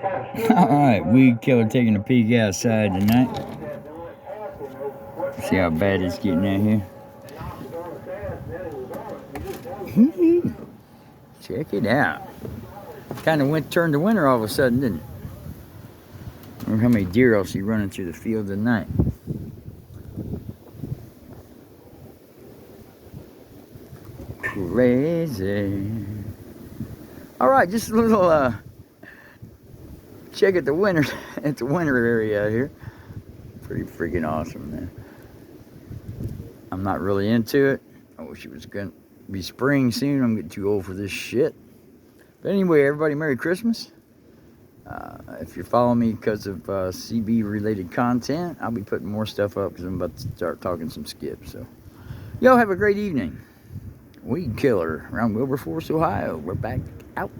Alright, weed killer taking a peek outside tonight. See how bad it's getting out here. Check it out. Kind of turned to winter all of a sudden, didn't it? I wonder how many deer I'll see running through the field tonight. Crazy. Alright, just a little check at the winter area out here. Pretty freaking awesome, man. I'm not really into it. I wish it was gonna be spring soon. I'm getting too old for this shit. But anyway, everybody, Merry Christmas. If you're following me because of CB related content, I'll be putting more stuff up because I'm about to start talking some skips. So, y'all have a great evening. Weed killer around Wilberforce, Ohio. We're back out.